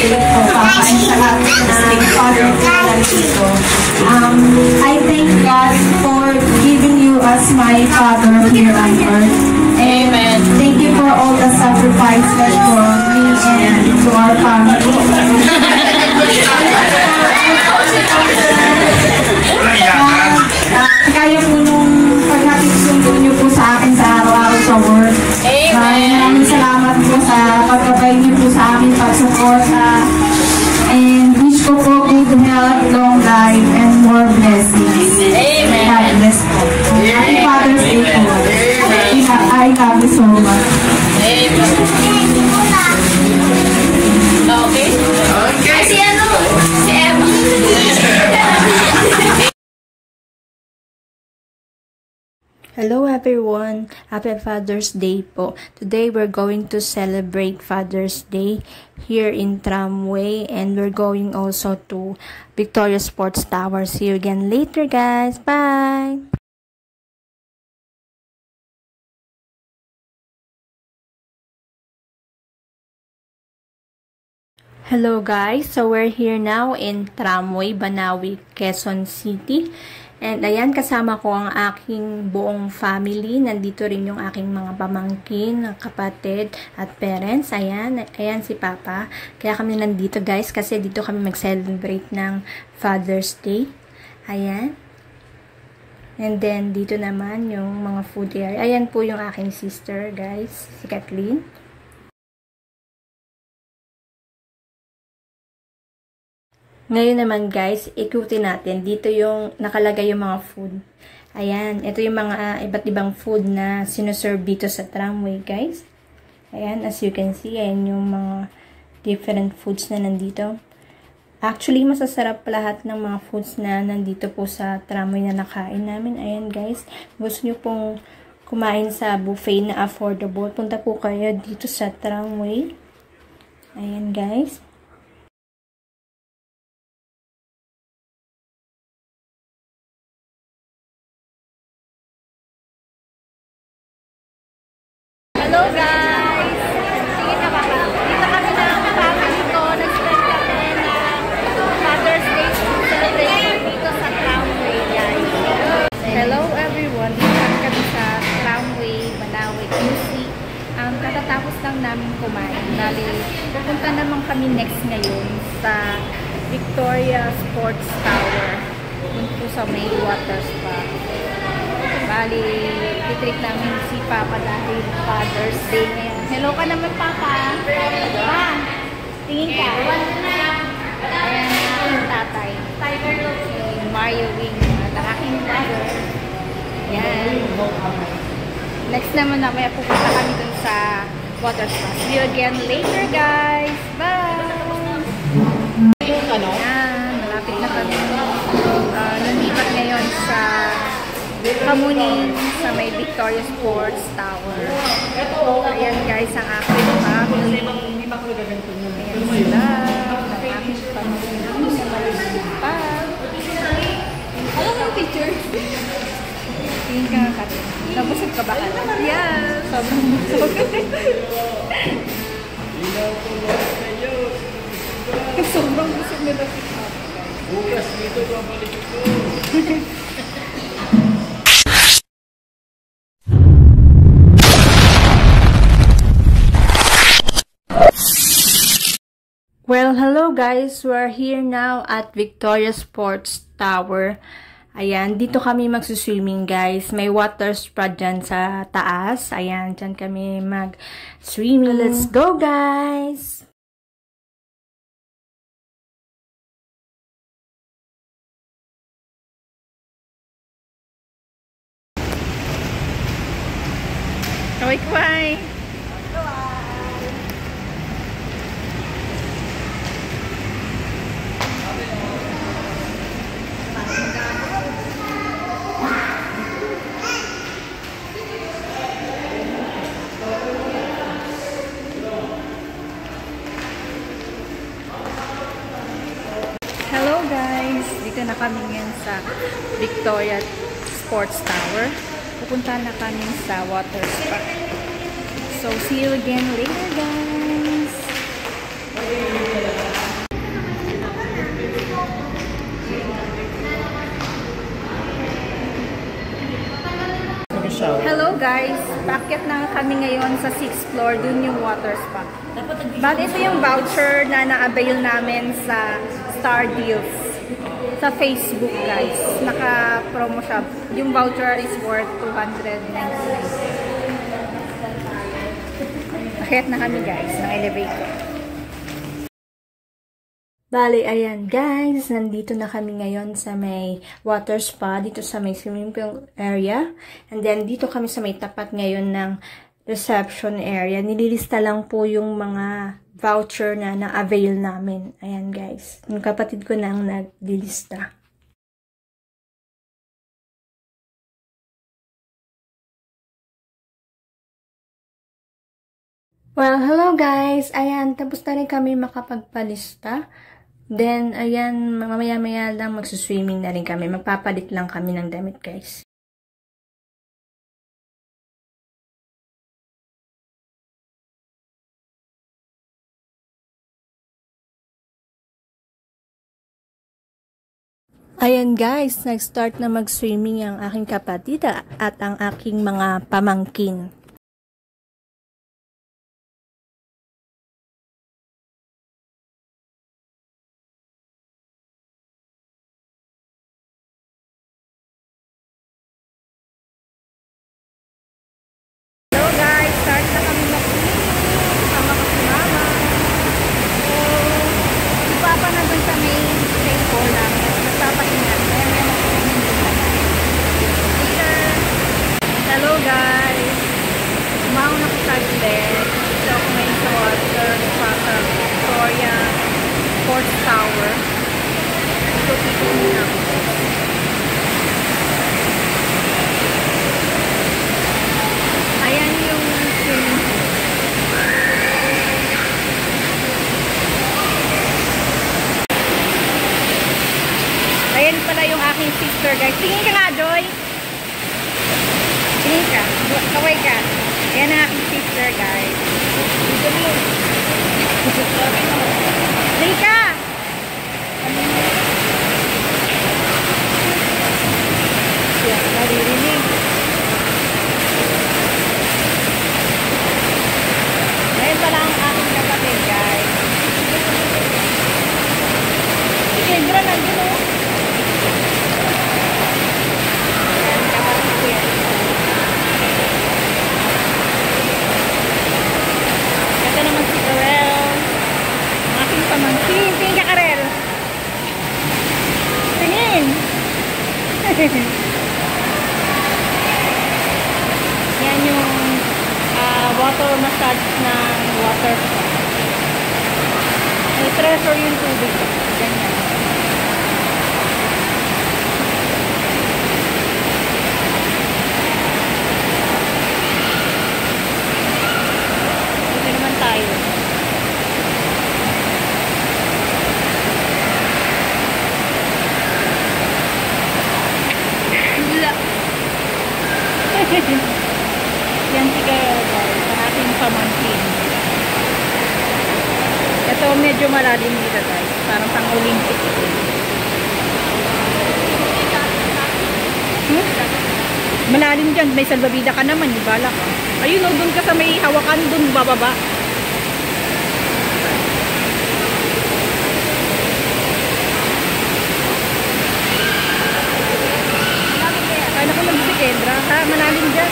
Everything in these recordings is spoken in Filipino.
grateful, Papa, and sa lahat ng Father na dito. I thank God for giving you as my Father here on earth. Amen. Thank you for all the sacrifices for me and to our family. Kaya po nung paghatid sundo niyo po sa akin sa araw-araw sa work. Maraming salamat po sa pagkabay niyo po sa amin, pag-suporta. And wish ko po good health, long life, and more blessings. Amen. God bless po. Happy Father's Day po. I love you so much. Amen. Okay? Okay. Si ano? Si Emma. Hello everyone! Happy Father's Day po. Today we're going to celebrate Father's Day here in Tramway, and we're going also to Victoria Sports Tower. See you again later, guys. Bye! Hello guys! So we're here now in Tramway, Banawi, Quezon City. And ayan, kasama ko ang aking buong family. Nandito rin yung aking mga pamangkin, kapatid, at parents. Ayan, ayan si Papa. Kaya kami nandito guys, kasi dito kami mag-celebrate ng Father's Day. Ayan. And then, dito naman yung mga food area. Ayan po yung aking sister guys, si Kathleen. Ngayon naman guys, ikutin natin. Dito yung nakalagay yung mga food. Ayan, ito yung mga iba't ibang food na sinuserve dito sa Tramway guys. Ayan, as you can see, ayan yung mga different foods na nandito. Actually, masasarap lahat ng mga foods na nandito po sa Tramway na nakain namin. Ayan guys, gusto nyo pong kumain sa buffet na affordable, punta po kayo dito sa Tramway. Ayan guys. Hello guys! Sige na ba? Dito kami ng family ko. Nag-spend kami ng Father's Day celebration dito sa Tramway guys. Hello everyone! Dito kami sa Tramway, Banawi, QC. Katatapos lang namin kumain. Dali, pupunta naman kami next ngayon sa Victoria Sports Tower. Dito sa may water spa. Bali, titreat namin si Papa dahil Father's Day ngayon. Hello ka naman, Papa. Pa, tingin ka. Ayan ang tatay. Si Mario Wing, ang aking brother. Yan. Next naman na may pupunta kami dun sa water spa. See you again later, guys. Bye! Yan, malapit na kami. Nandito ngayon sa Kamuning sa may Victoria Sports Tower. Ayan guys, ang aking family. Ayan sila. Ang aking family. Pa. Alam mo picture? Tingin ka nga Katin. Nabusog ka ba ka? Yeah. Sobrang busog. Sobrang busog na dapat. Bukas dito babalik ko. Well, hello guys! We're here now at Victoria Sports Tower. Ayan, dito kami magsuswimming guys. May water spa dyan sa taas. Ayan, dyan kami mag-swimming. Let's go guys! Kaway-kaway! Dito na kami ngayon sa Victoria Sports Tower. Pupunta na kami sa water spa. So, see you again later, guys! guys, paakyat na kami ngayon sa 6th floor, dun yung water spa. Bali, ito yung voucher na na-avail namin sa Star Deals. Sa Facebook, guys. Naka-promo siya. Yung voucher is worth 299. Akyat na kami, guys, ng elevator. Bali, ayan guys, nandito na kami ngayon sa may water spa, dito sa may swimming pool area. And then, dito kami sa may tapat ngayon ng reception area. Nililista lang po yung mga voucher na na-avail namin. Ayan guys, yung kapatid ko na ang naglilista. Well, hello guys! Ayan, tapos na rin kami makapagpalista. Then, ayan, mamaya-maya lang magsuswimming na rin kami. Magpapalit lang kami ng damit, guys. Ayan guys, nag-start na mag-swimming ang aking kapatid at ang aking mga pamangkin. Ayan pala yung aking sister, guys. Tingin ka nga, Joy. Tingin ka. Kaway ka. Ayan ang aking sister, guys. Tingin ka. Yan, naririnig. Ayan pala ang aking kapatid, guys. Si Kendra nandun, oh. Ito naman si Karel. Ang aking pamangkin. Tingin ka, Karel. Tingin. Yan yung water massage ng water spa. May pressure yung tubig. Ganyan. Tayo. Yan si Karel, guys, ang aking pamangkin. Ito medyo malalim dito, guys, parang pang Olympic ito. Malalim dyan, may salbabida ka naman, di bala ka. Ayun o, dun ka sa may hawakan, dun bababa. Kaya ko mag-si Kendra, ha? Malalim dyan.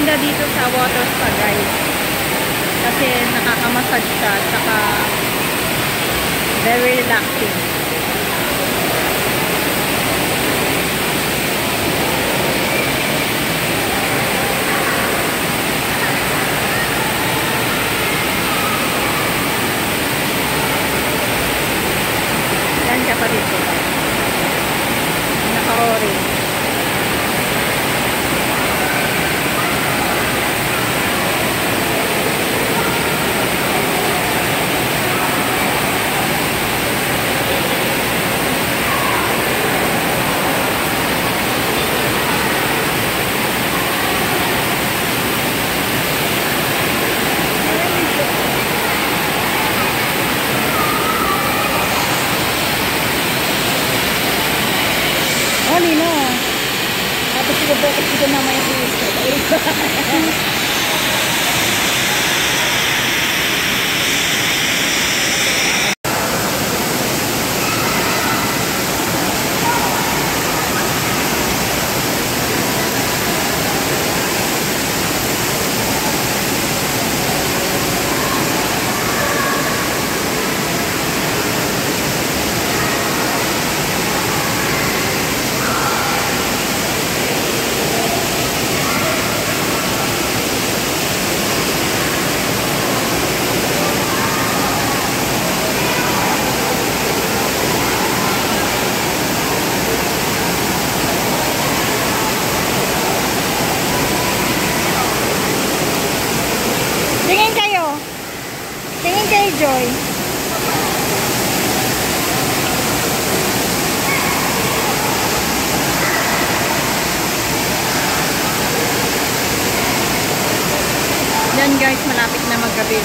maganda dito sa water spa, guys. Kasi nakakamassage siya, saka very relaxing. Yan siya pa dito. Naka-orange. Lino. Tapos siguro ko na may tingin kayo, Joy. Yan guys, malapit na maggabi.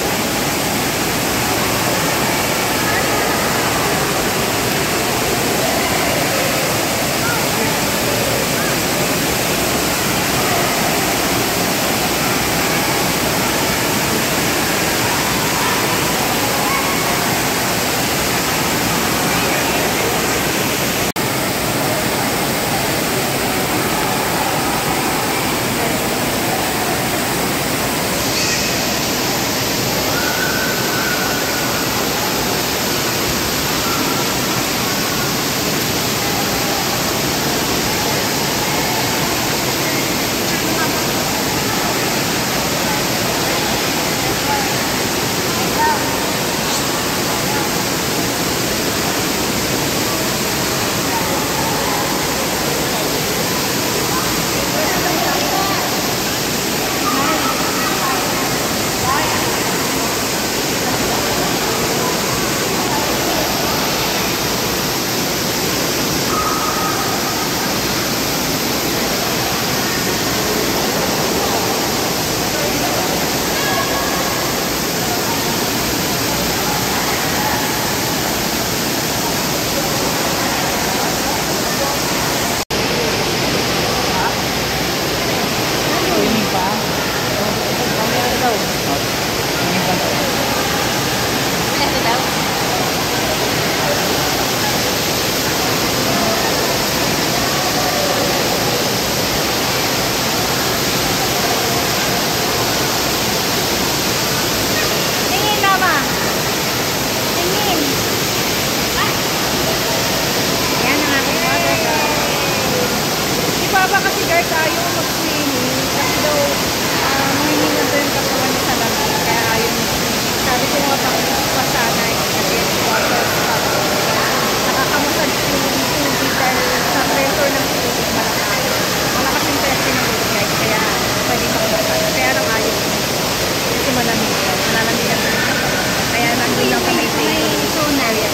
Kasi guys, ayaw mag-swimming kasi daw mahihingan daw yung katawan sa lamig, kaya ayaw mag-swimming. Sabi ko mga pasanay kasi water spa. Nakakamasad yung tubig dahil sa pressure ng tubig malakas. Malakas yung pressure ng tubig guys, kaya pwede makamasad. Kaya lang ayaw kasi malamig. Malalamigan na yung katawan. Kaya nandun lang sa may zone area.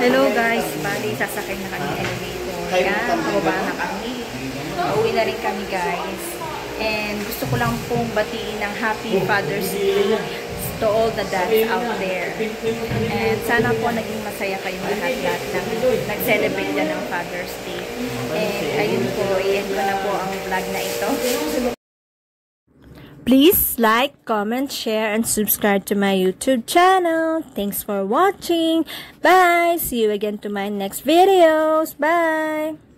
Hello guys, bali sasakay na kami elevator. Yan, pababa na kami. Pauwi na rin kami guys. And gusto ko lang pong batiin ng Happy Father's Day to all the dads out there. And sana po naging masaya kayong lahat ng nag-celebrate na ng Father's Day. And ayun po, i-end ko na po ang vlog na ito. Please like, comment, share, and subscribe to my YouTube channel. Thanks for watching. Bye! See you again to my next videos. Bye!